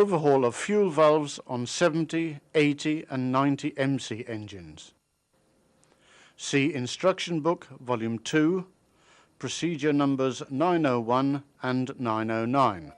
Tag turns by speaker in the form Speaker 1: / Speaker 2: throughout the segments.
Speaker 1: overhaul of fuel valves on 70, 80 and 90 MC engines. See Instruction Book, Volume 2, Procedure numbers 901 and 909.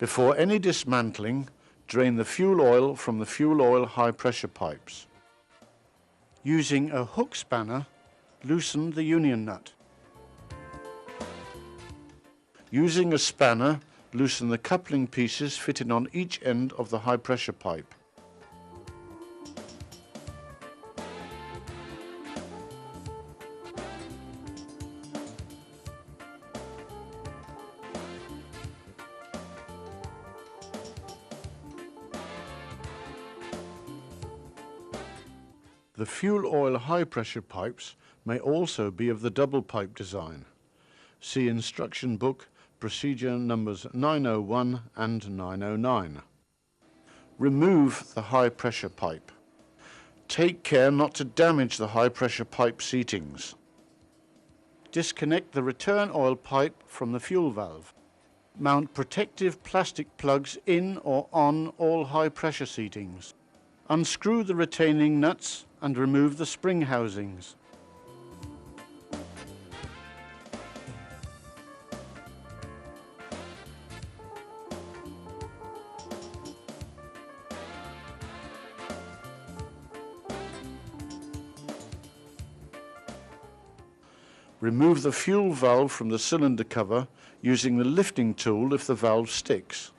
Speaker 1: Before any dismantling, drain the fuel oil from the fuel oil high pressure pipes. Using a hook spanner, loosen the union nut. Using a spanner, loosen the coupling pieces fitted on each end of the high pressure pipe. The fuel oil high pressure pipes may also be of the double pipe design. See Instruction Book, Procedure numbers 901 and 909. Remove the high pressure pipe. Take care not to damage the high pressure pipe seatings. Disconnect the return oil pipe from the fuel valve. Mount protective plastic plugs in or on all high pressure seatings. Unscrew the retaining nuts and remove the spring housings. Remove the fuel valve from the cylinder cover using the lifting tool if the valve sticks.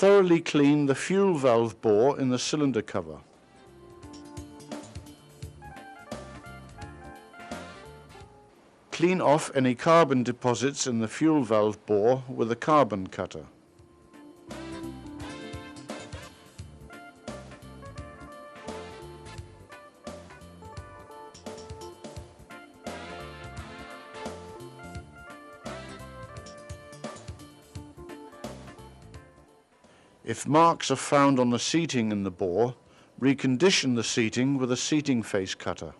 Speaker 1: Thoroughly clean the fuel valve bore in the cylinder cover. Clean off any carbon deposits in the fuel valve bore with a carbon cutter. If marks are found on the seating in the bore, recondition the seating with a seating face cutter.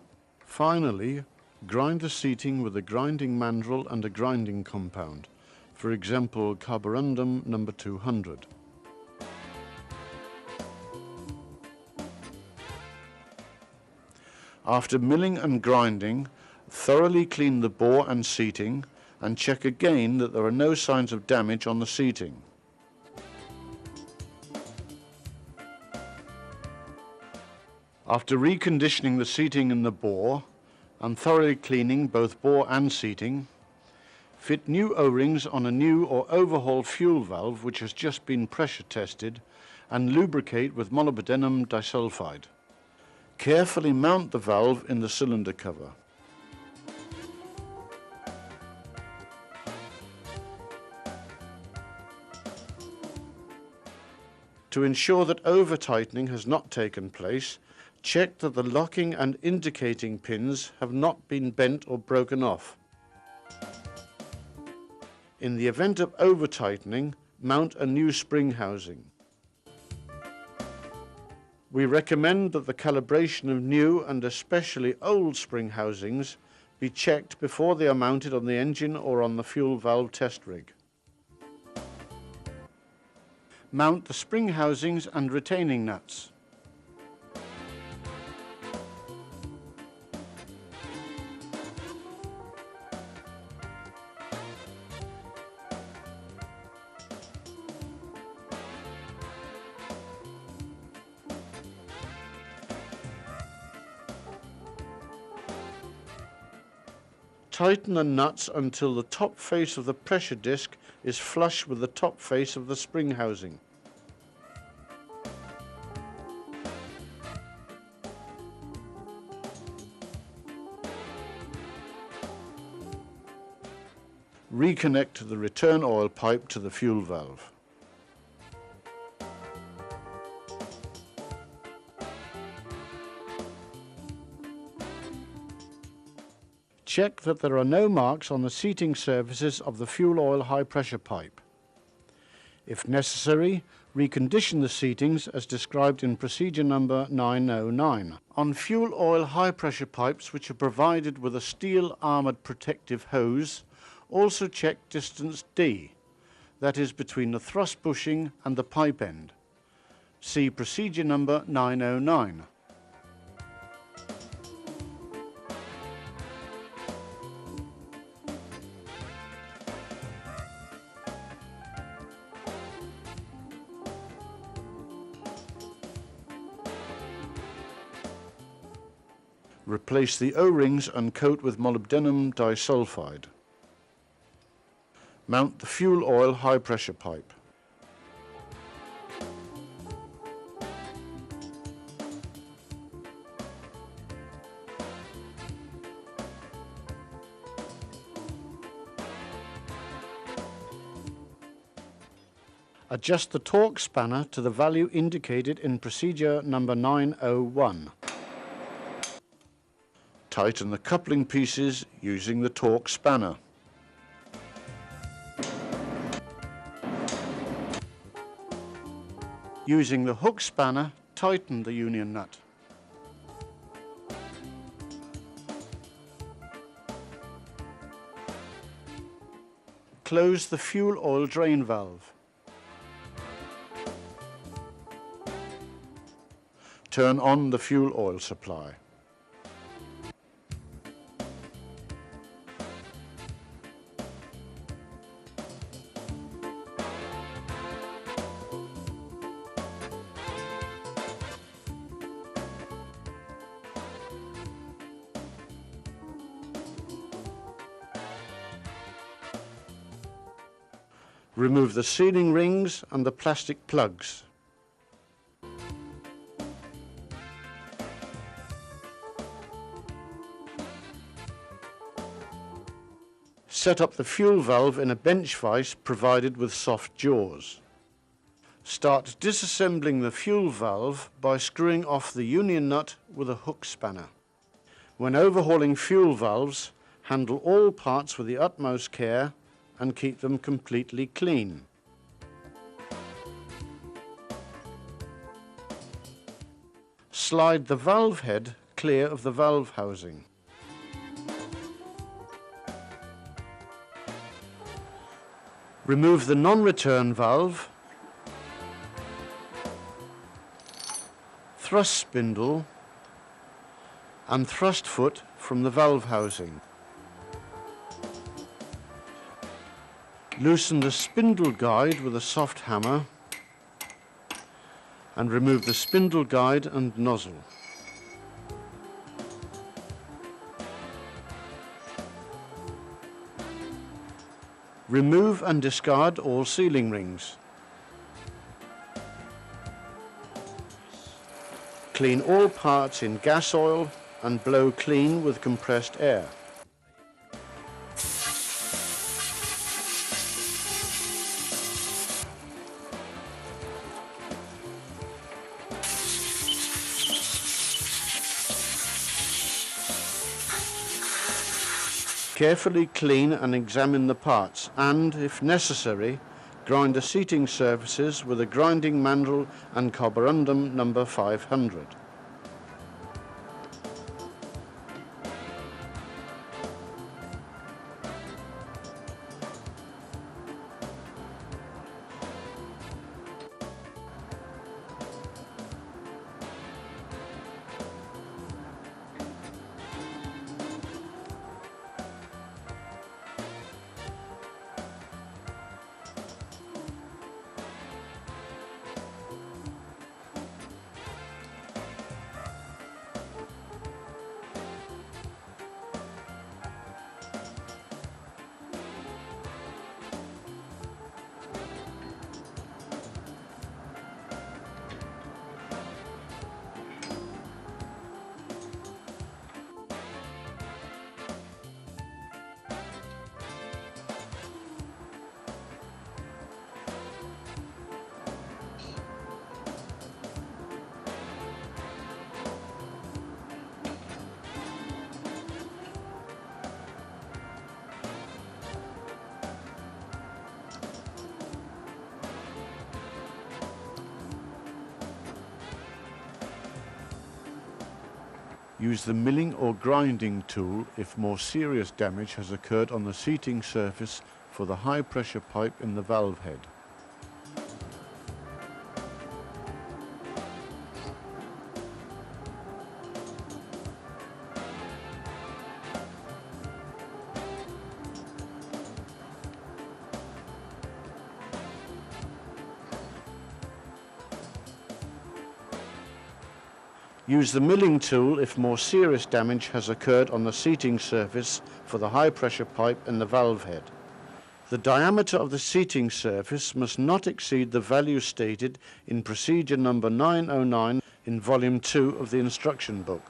Speaker 1: Finally, grind the seating with a grinding mandrel and a grinding compound, for example carborundum number 200. After milling and grinding, thoroughly clean the bore and seating and check again that there are no signs of damage on the seating. After reconditioning the seating in the bore and thoroughly cleaning both bore and seating, Fit new O-rings on a new or overhaul fuel valve which has just been pressure tested and lubricate with molybdenum disulfide. Carefully mount the valve in the cylinder cover. To ensure that over-tightening has not taken place, check that the locking and indicating pins have not been bent or broken off. In the event of over-tightening, mount a new spring housing. We recommend that the calibration of new and especially old spring housings be checked before they are mounted on the engine or on the fuel valve test rig. Mount the spring housings and retaining nuts. Tighten the nuts until the top face of the pressure disc is flush with the top face of the spring housing. Reconnect the return oil pipe to the fuel valve. Check that there are no marks on the seating surfaces of the fuel oil high pressure pipe. If necessary, recondition the seatings as described in procedure number 909. On fuel oil high pressure pipes which are provided with a steel armoured protective hose, also check distance D, that is between the thrust bushing and the pipe end. See procedure number 909. Replace the O-rings and coat with molybdenum disulfide. Mount the fuel oil high pressure pipe. Adjust the torque spanner to the value indicated in procedure number 901. Tighten the coupling pieces using the torque spanner. Using the hook spanner, tighten the union nut. Close the fuel oil drain valve. Turn on the fuel oil supply. Remove the sealing rings and the plastic plugs. Set up the fuel valve in a bench vise provided with soft jaws. Start disassembling the fuel valve by screwing off the union nut with a hook spanner. When overhauling fuel valves, handle all parts with the utmost care and keep them completely clean. Slide the valve head clear of the valve housing. Remove the non-return valve, thrust spindle and thrust foot from the valve housing. Loosen the spindle guide with a soft hammer and remove the spindle guide and nozzle. Remove and discard all sealing rings. Clean all parts in gas oil and blow clean with compressed air. Carefully clean and examine the parts and, if necessary, grind the seating surfaces with a grinding mandrel and carborundum number 500. Use the milling or grinding tool if more serious damage has occurred on the seating surface for the high pressure pipe in the valve head. Use the milling tool if more serious damage has occurred on the seating surface for the high pressure pipe in the valve head. The diameter of the seating surface must not exceed the value stated in procedure number 909 in volume 2 of the instruction book.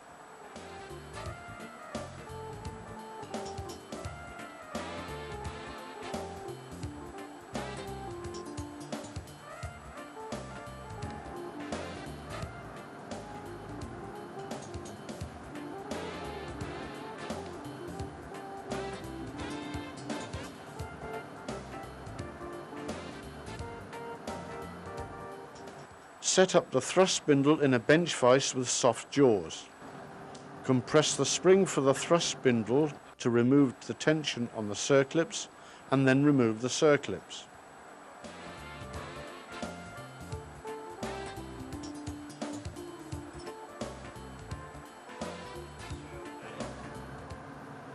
Speaker 1: Set up the thrust spindle in a bench vise with soft jaws. Compress the spring for the thrust spindle to remove the tension on the circlips and then remove the circlips.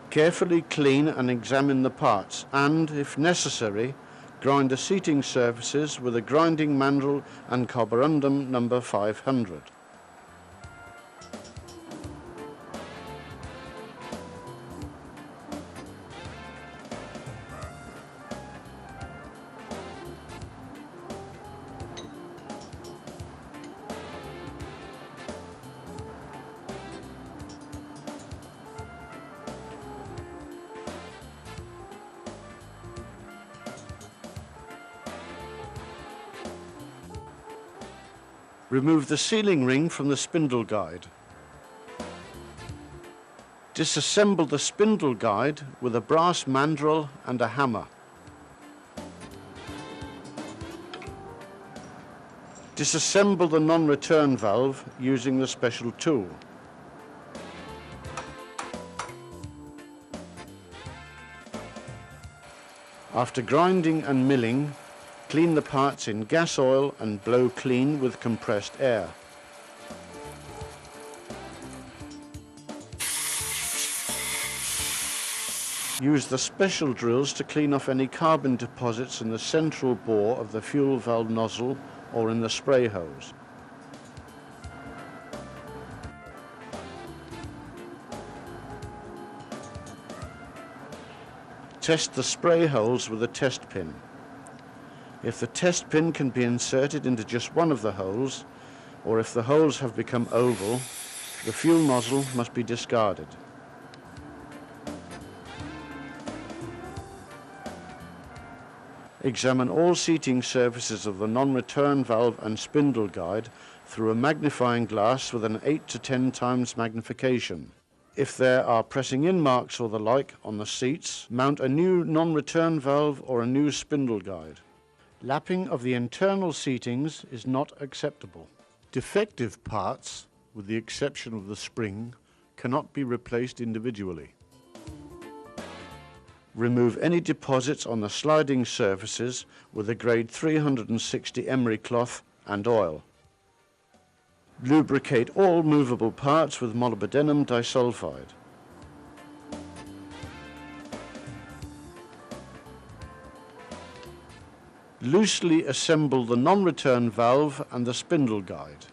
Speaker 1: Carefully clean and examine the parts and, if necessary, grind the seating surfaces with a grinding mandrel and carborundum number 500. Remove the sealing ring from the spindle guide. Disassemble the spindle guide with a brass mandrel and a hammer. Disassemble the non-return valve using the special tool. After grinding and milling, clean the parts in gas oil and blow clean with compressed air. Use the special drills to clean off any carbon deposits in the central bore of the fuel valve nozzle or in the spray hose. Test the spray holes with a test pin. If the test pin can be inserted into just one of the holes, or if the holes have become oval, the fuel nozzle must be discarded. Examine all seating surfaces of the non-return valve and spindle guide through a magnifying glass with an 8 to 10 times magnification. If there are pressing in marks or the like on the seats, mount a new non-return valve or a new spindle guide. Lapping of the internal seatings is not acceptable. Defective parts, with the exception of the spring, cannot be replaced individually. Remove any deposits on the sliding surfaces with a grade 360 emery cloth and oil. Lubricate all movable parts with molybdenum disulfide. Loosely assemble the non-return valve and the spindle guide.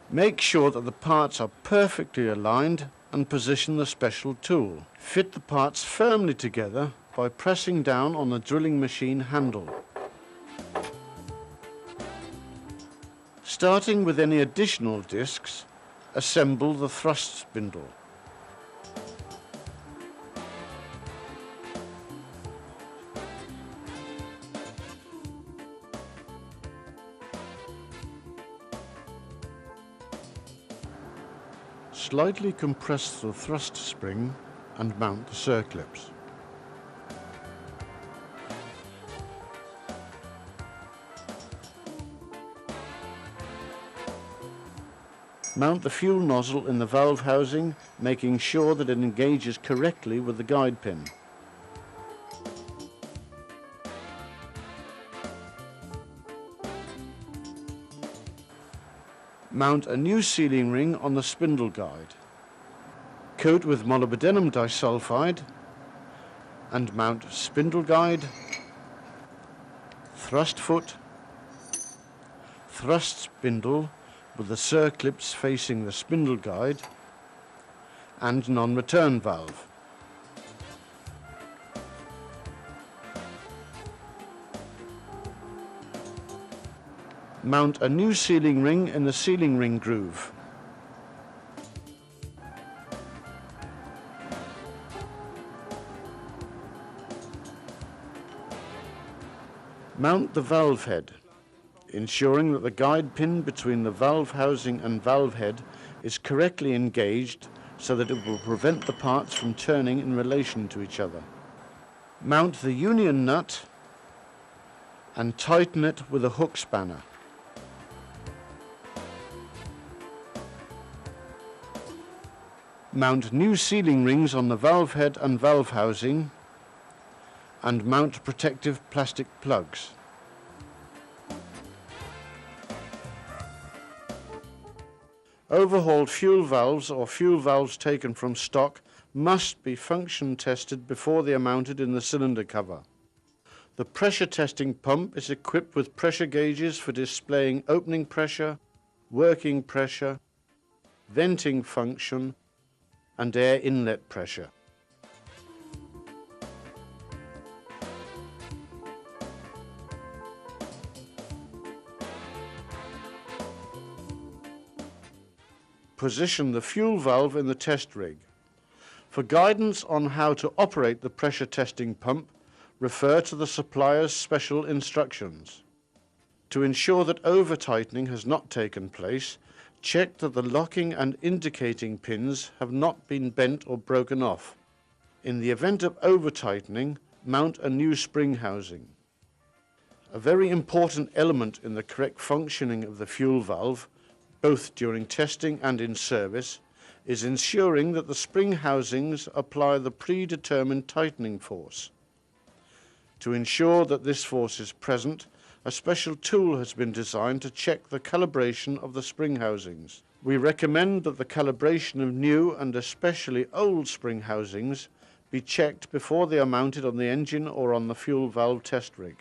Speaker 1: Make sure that the parts are perfectly aligned and position the special tool. Fit the parts firmly together by pressing down on the drilling machine handle. Starting with any additional discs, assemble the thrust spindle. Slightly compress the thrust spring and mount the circlips. Mount the fuel nozzle in the valve housing, making sure that it engages correctly with the guide pin. Mount a new sealing ring on the spindle guide. Coat with molybdenum disulfide and mount spindle guide, thrust foot, thrust spindle with the circlips facing the spindle guide, and non-return valve. Mount a new sealing ring in the sealing ring groove. Mount the valve head, ensuring that the guide pin between the valve housing and valve head is correctly engaged so that it will prevent the parts from turning in relation to each other. Mount the union nut and tighten it with a hook spanner. Mount new sealing rings on the valve head and valve housing and mount protective plastic plugs. Overhauled fuel valves or fuel valves taken from stock must be function tested before they are mounted in the cylinder cover. The pressure testing pump is equipped with pressure gauges for displaying opening pressure, working pressure, venting function, and air inlet pressure. Position the fuel valve in the test rig. For guidance on how to operate the pressure testing pump, refer to the supplier's special instructions. To ensure that over-tightening has not taken place, check that the locking and indicating pins have not been bent or broken off. In the event of over-tightening, mount a new spring housing. A very important element in the correct functioning of the fuel valve, both during testing and in service, is ensuring that the spring housings apply the predetermined tightening force. To ensure that this force is present, a special tool has been designed to check the calibration of the spring housings. We recommend that the calibration of new and especially old spring housings be checked before they are mounted on the engine or on the fuel valve test rig.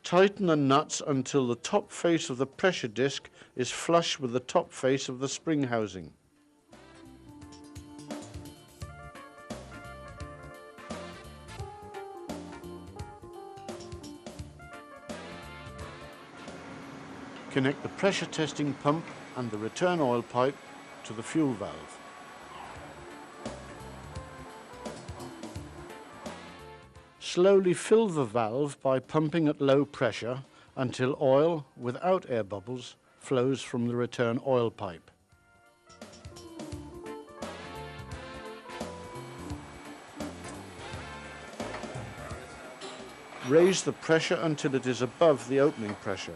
Speaker 1: Tighten the nuts until the top face of the pressure disc is flush with the top face of the spring housing. Connect the pressure testing pump and the return oil pipe to the fuel valve. Slowly fill the valve by pumping at low pressure until oil, without air bubbles, flows from the return oil pipe. Raise the pressure until it is above the opening pressure.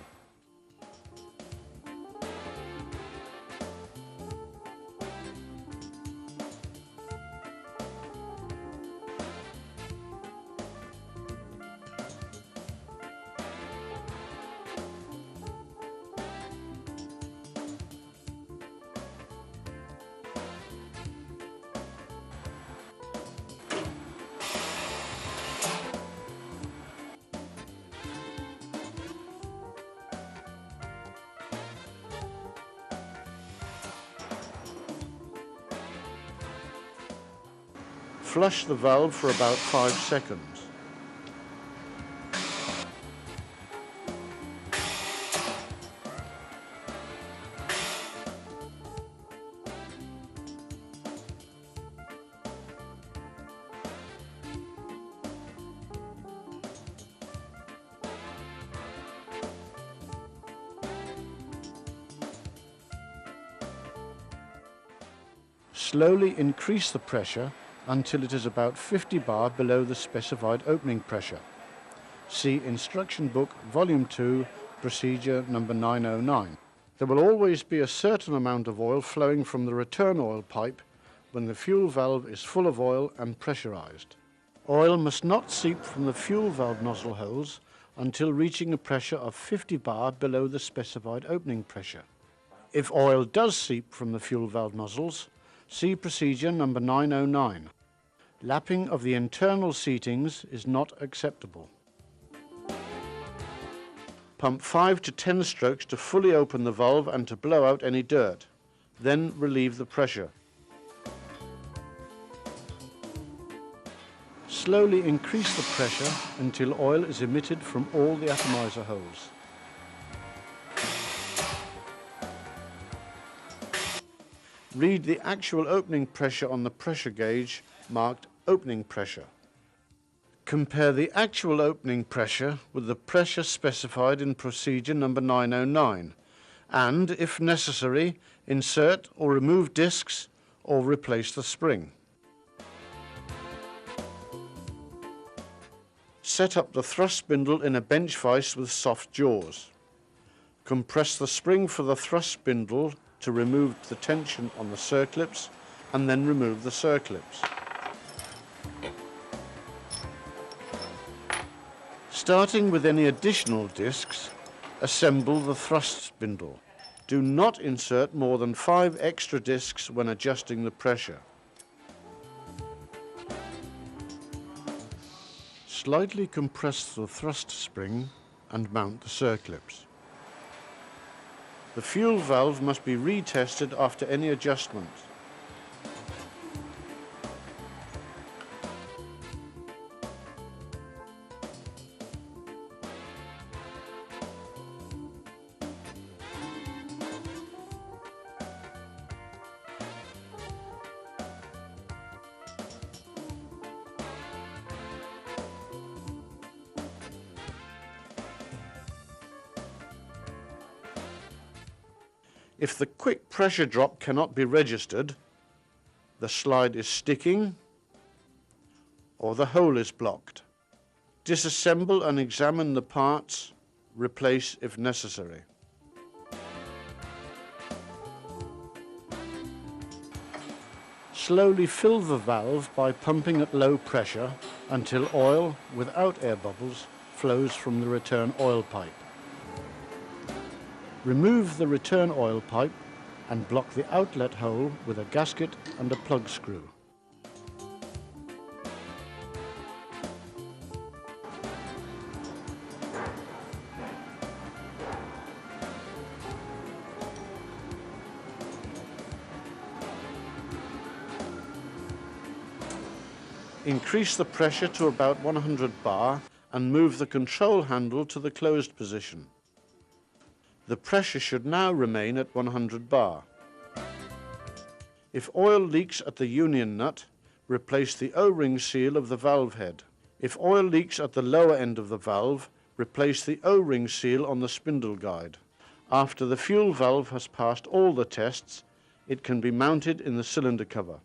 Speaker 1: Flush the valve for about 5 seconds. Slowly increase the pressure until it is about 50 bar below the specified opening pressure. See Instruction Book, Volume 2, Procedure number 909. There will always be a certain amount of oil flowing from the return oil pipe when the fuel valve is full of oil and pressurized. Oil must not seep from the fuel valve nozzle holes until reaching a pressure of 50 bar below the specified opening pressure. If oil does seep from the fuel valve nozzles, see Procedure number 909. Lapping of the internal seatings is not acceptable. Pump 5 to 10 strokes to fully open the valve and to blow out any dirt. Then relieve the pressure. Slowly increase the pressure until oil is emitted from all the atomizer holes. Read the actual opening pressure on the pressure gauge marked opening pressure. Compare the actual opening pressure with the pressure specified in procedure number 909 and, if necessary, insert or remove discs or replace the spring. Set up the thrust spindle in a bench vise with soft jaws. Compress the spring for the thrust spindle to remove the tension on the circlips and then remove the circlips. Starting with any additional discs, assemble the thrust spindle. Do not insert more than 5 extra discs when adjusting the pressure. Slightly compress the thrust spring and mount the circlips. The fuel valve must be retested after any adjustment. If the quick pressure drop cannot be registered, the slide is sticking or the hole is blocked. Disassemble and examine the parts, replace if necessary. Slowly fill the valve by pumping at low pressure until oil, without air bubbles, flows from the return oil pipe. Remove the return oil pipe and block the outlet hole with a gasket and a plug screw. Increase the pressure to about 100 bar and move the control handle to the closed position. The pressure should now remain at 100 bar. If oil leaks at the union nut, replace the O-ring seal of the valve head. If oil leaks at the lower end of the valve, replace the O-ring seal on the spindle guide. After the fuel valve has passed all the tests, it can be mounted in the cylinder cover.